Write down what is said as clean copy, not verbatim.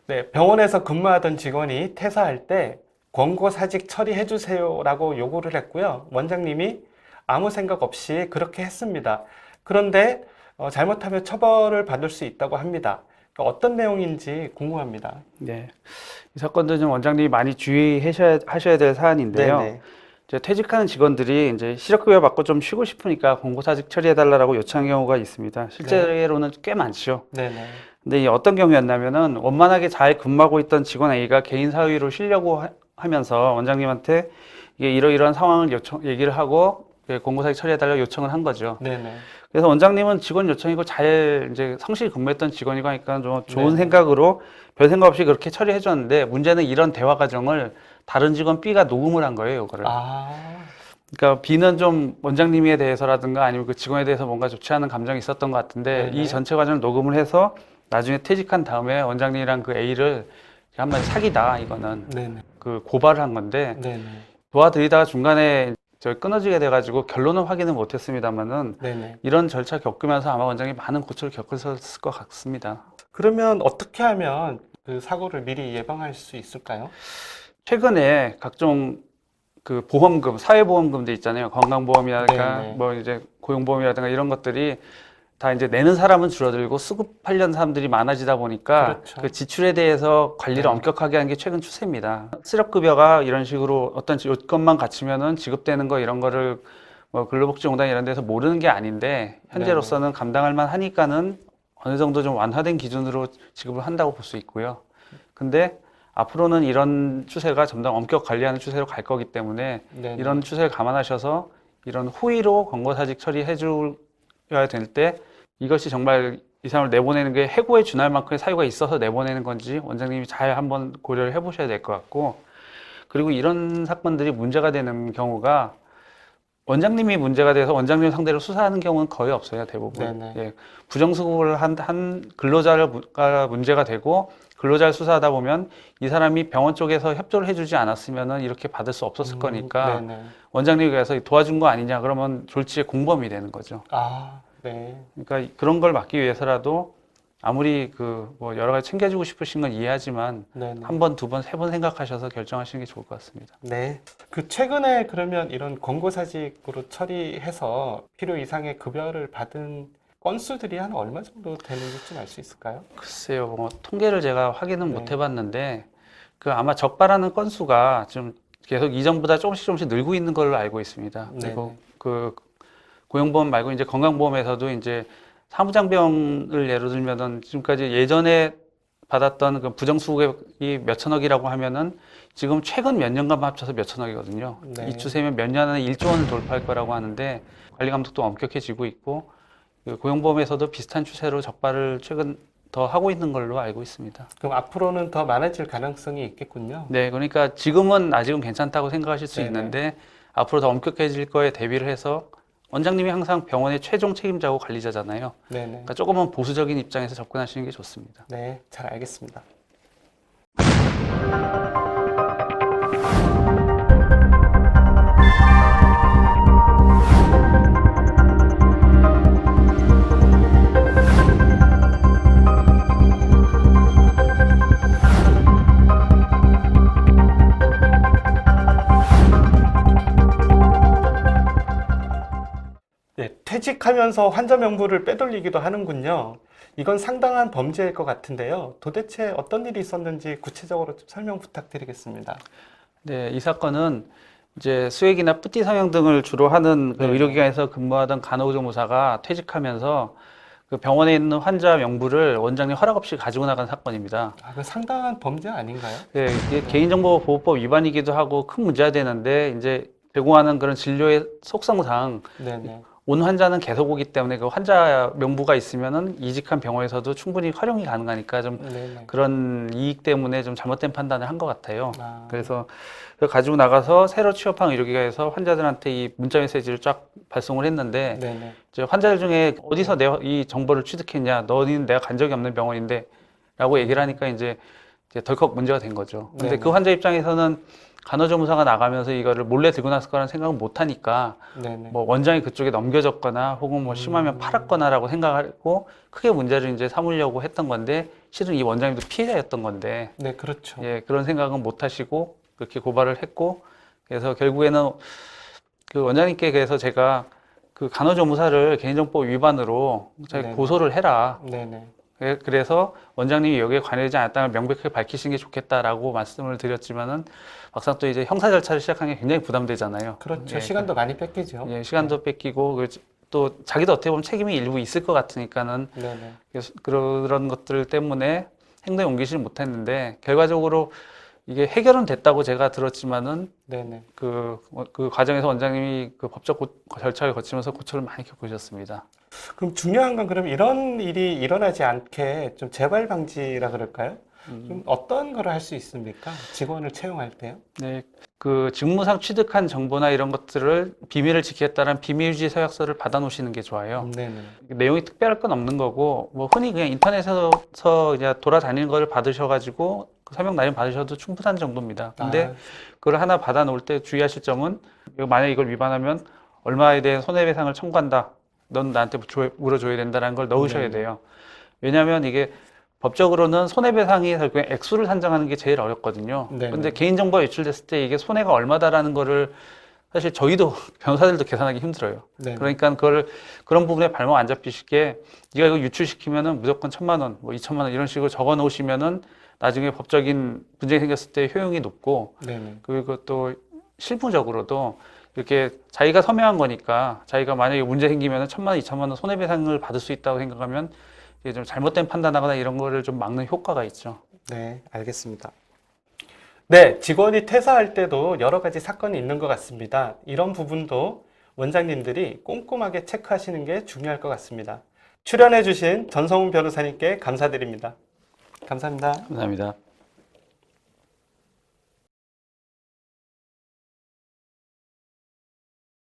네, 병원에서 근무하던 직원이 퇴사할 때 권고사직 처리해 주세요라고 요구를 했고요. 원장님이 아무 생각 없이 그렇게 했습니다. 그런데 잘못하면 처벌을 받을 수 있다고 합니다. 그러니까 어떤 내용인지 궁금합니다. 네. 이 사건도 좀 원장님이 많이 하셔야 될 사안인데요. 네네. 이제 퇴직하는 직원들이 이제 실업급여 받고 좀 쉬고 싶으니까 공고사직 처리해달라고 요청한 경우가 있습니다. 네. 실제로는 꽤 많죠. 네네. 근데 이 어떤 경우였냐면은 원만하게 잘 근무하고 있던 직원 A가 개인 사유로 쉬려고 하면서 원장님한테 이게 이러이러한 상황을 얘기를 하고 공고사직 처리해달라고 요청을 한 거죠. 네네. 그래서 원장님은 직원 요청이고 잘 이제 성실히 근무했던 직원이고 하니까 좀 좋은 네네. 생각으로 별 생각 없이 그렇게 처리해 줬는데 문제는 이런 대화 과정을 다른 직원 B가 녹음을 한 거예요, 이거를. 아, 그러니까 B는 좀 원장님에 대해서라든가 아니면 그 직원에 대해서 뭔가 좋지 않은 감정이 있었던 것 같은데 이 네네. 전체 과정을 녹음을 해서 나중에 퇴직한 다음에 원장님이랑 그 A를 한번 사기다, 이거는. 네네. 그 고발을 한 건데 네네. 도와드리다가 중간에 저 끊어지게 돼가지고 결론은 확인은 못했습니다만은 네네. 이런 절차 겪으면서 아마 원장님이 많은 고초를 겪으셨을 것 같습니다. 그러면 어떻게 하면 그 사고를 미리 예방할 수 있을까요? 최근에 각종 그 보험금, 사회보험금도 있잖아요. 건강보험이라든가 네네. 뭐 이제 고용보험이라든가 이런 것들이 다 이제 내는 사람은 줄어들고 수급하려는 사람들이 많아지다 보니까 그렇죠. 그 지출에 대해서 관리를 네. 엄격하게 하는 게 최근 추세입니다. 실업급여가 이런 식으로 어떤 요건만 갖추면은 지급되는 거 이런 거를 뭐 근로복지공단 이런 데서 모르는 게 아닌데 현재로서는 감당할 만 하니까는 어느 정도 좀 완화된 기준으로 지급을 한다고 볼 수 있고요. 근데 앞으로는 이런 추세가 점점 엄격 관리하는 추세로 갈 거기 때문에 네네. 이런 추세를 감안하셔서 이런 후의로 권고사직 처리해 줘야 될 때 이것이 정말 이 사람을 내보내는 게 해고에 준할 만큼의 사유가 있어서 내보내는 건지 원장님이 잘 한번 고려를 해보셔야 될 것 같고, 그리고 이런 사건들이 문제가 되는 경우가 원장님이 문제가 돼서 원장님 상대로 수사하는 경우는 거의 없어요, 대부분. 네네. 예, 부정수급을 한 근로자가 문제가 되고 근로자를 수사하다 보면 이 사람이 병원 쪽에서 협조를 해주지 않았으면은 이렇게 받을 수 없었을 거니까 네네. 원장님이 그래서 도와준 거 아니냐 그러면 졸지의 공범이 되는 거죠. 아, 네. 그러니까 그런 걸 막기 위해서라도 아무리 그 뭐 여러 가지 챙겨주고 싶으신 건 이해하지만 네네. 한 번, 두 번, 세 번 생각하셔서 결정하시는 게 좋을 것 같습니다. 네. 그 최근에 그러면 이런 권고사직으로 처리해서 필요 이상의 급여를 받은 건수들이 한 얼마 정도 되는지 좀 알 수 있을까요? 글쎄요, 뭐 통계를 제가 확인은 못 네. 해봤는데 그 아마 적발하는 건수가 좀 계속 이전보다 조금씩 늘고 있는 걸로 알고 있습니다. 그리고 네네. 그 고용보험 말고 이제 건강보험에서도 이제 사무장병을 예로 들면은 지금까지 예전에 받았던 그 부정수급이 몇 천억이라고 하면은 지금 최근 몇 년간 합쳐서 몇 천억이거든요. 네. 이 추세면 몇 년 안에 1조 원을 돌파할 거라고 하는데 관리 감독도 엄격해지고 있고 그 고용보험에서도 비슷한 추세로 적발을 최근 더 하고 있는 걸로 알고 있습니다. 그럼 앞으로는 더 많아질 가능성이 있겠군요. 네, 그러니까 지금은 아직은 괜찮다고 생각하실 수 네네. 있는데 앞으로 더 엄격해질 거에 대비를 해서 원장님이 항상 병원의 최종 책임자고 관리자잖아요. 네네. 그러니까 조금은 보수적인 입장에서 접근하시는 게 좋습니다. 네, 잘 알겠습니다. 네, 퇴직하면서 환자 명부를 빼돌리기도 하는군요. 이건 상당한 범죄일 것 같은데요. 도대체 어떤 일이 있었는지 구체적으로 좀 설명 부탁드리겠습니다. 네, 이 사건은 이제 수액이나 뿌띠 성형 등을 주로 하는 그 네네. 의료기관에서 근무하던 간호조무사가 퇴직하면서 그 병원에 있는 환자 명부를 원장님 허락 없이 가지고 나간 사건입니다. 아, 그 상당한 범죄 아닌가요? 네, 이게 네. 개인정보보호법 위반이기도 하고 큰 문제가 되는데 이제 제공하는 그런 진료의 속성상 네네. 온 환자는 계속 오기 때문에 그 환자 명부가 있으면은 이직한 병원에서도 충분히 활용이 가능하니까 좀 네네. 그런 이익 때문에 좀 잘못된 판단을 한 것 같아요. 아, 그래서 그걸 가지고 나가서 새로 취업한 의료기관에서 환자들한테 이 문자 메시지를 쫙 발송을 했는데 네네. 이제 환자들 중에 어디서 이 정보를 취득했냐, 너는 내가 간 적이 없는 병원인데 라고 얘기를 하니까 이제 이제 덜컥 문제가 된 거죠. 근데 네네. 그 환자 입장에서는 간호조무사가 나가면서 이거를 몰래 들고 났을 거라는 생각은 못 하니까 네네. 뭐 원장이 그쪽에 넘겨졌거나 혹은 뭐 심하면 팔았거나라고 생각하고 크게 문제를 이제 삼으려고 했던 건데 실은 이 원장님도 피해자였던 건데 네, 그렇죠. 예, 그런 생각은 못 하시고 그렇게 고발을 했고 그래서 결국에는 그 원장님께 그래서 제가 그 간호조무사를 개인정보 위반으로 네네. 고소를 해라. 네네. 그래서 원장님이 여기에 관여되지 않았다는 걸 명백하게 밝히시는 게 좋겠다라고 말씀을 드렸지만은 막상 또 이제 형사 절차를 시작하는 게 굉장히 부담되잖아요. 그렇죠. 예, 시간도 많이 뺏기죠. 예, 시간도 뺏기고 또 자기도 어떻게 보면 책임이 일부 있을 것 같으니까는 네네. 그래서 그런 것들 때문에 행동에 옮기지는 못했는데 결과적으로 이게 해결은 됐다고 제가 들었지만은 네네. 그 과정에서 원장님이 그 법적 절차를 거치면서 고초를 많이 겪으셨습니다. 그럼 중요한 건 그럼 이런 일이 일어나지 않게 좀 재발 방지라 그럴까요? 좀 어떤 거를 할 수 있습니까? 직원을 채용할 때요? 네, 그 직무상 취득한 정보나 이런 것들을 비밀을 지키겠다는 비밀유지 서약서를 받아 놓으시는 게 좋아요. 네네. 내용이 특별할 건 없는 거고, 뭐 흔히 그냥 인터넷에서 그냥 돌아다니는 걸 받으셔가지고 그 서명 날인 받으셔도 충분한 정도입니다. 근데 그걸 하나 받아 놓을 때 주의하실 점은 만약에 이걸 위반하면 얼마에 대한 손해배상을 청구한다. 넌 나한테 물어줘야 된다는 걸 넣으셔야 네네. 돼요. 왜냐하면 이게 법적으로는 손해배상이 결국에 액수를 산정하는 게 제일 어렵거든요. 네네. 근데 개인정보가 유출됐을 때 이게 손해가 얼마다라는 거를 사실 저희도 변호사들도 계산하기 힘들어요. 네네. 그러니까 그런 부분에 발목 안 잡히시게 네가 이거 유출시키면은 무조건 1,000만 원, 뭐 2,000만 원 이런 식으로 적어 놓으시면은 나중에 법적인 분쟁이 생겼을 때 효용이 높고 네네. 그리고 또 실무적으로도 이렇게 자기가 서명한 거니까 자기가 만약에 문제 생기면은 1,000만 원, 2,000만 원 손해배상을 받을 수 있다고 생각하면 이게 좀 잘못된 판단하거나 이런 거를 좀 막는 효과가 있죠. 네, 알겠습니다. 네, 직원이 퇴사할 때도 여러 가지 사건이 있는 것 같습니다. 이런 부분도 원장님들이 꼼꼼하게 체크하시는 게 중요할 것 같습니다. 출연해주신 전성훈 변호사님께 감사드립니다. 감사합니다. 감사합니다.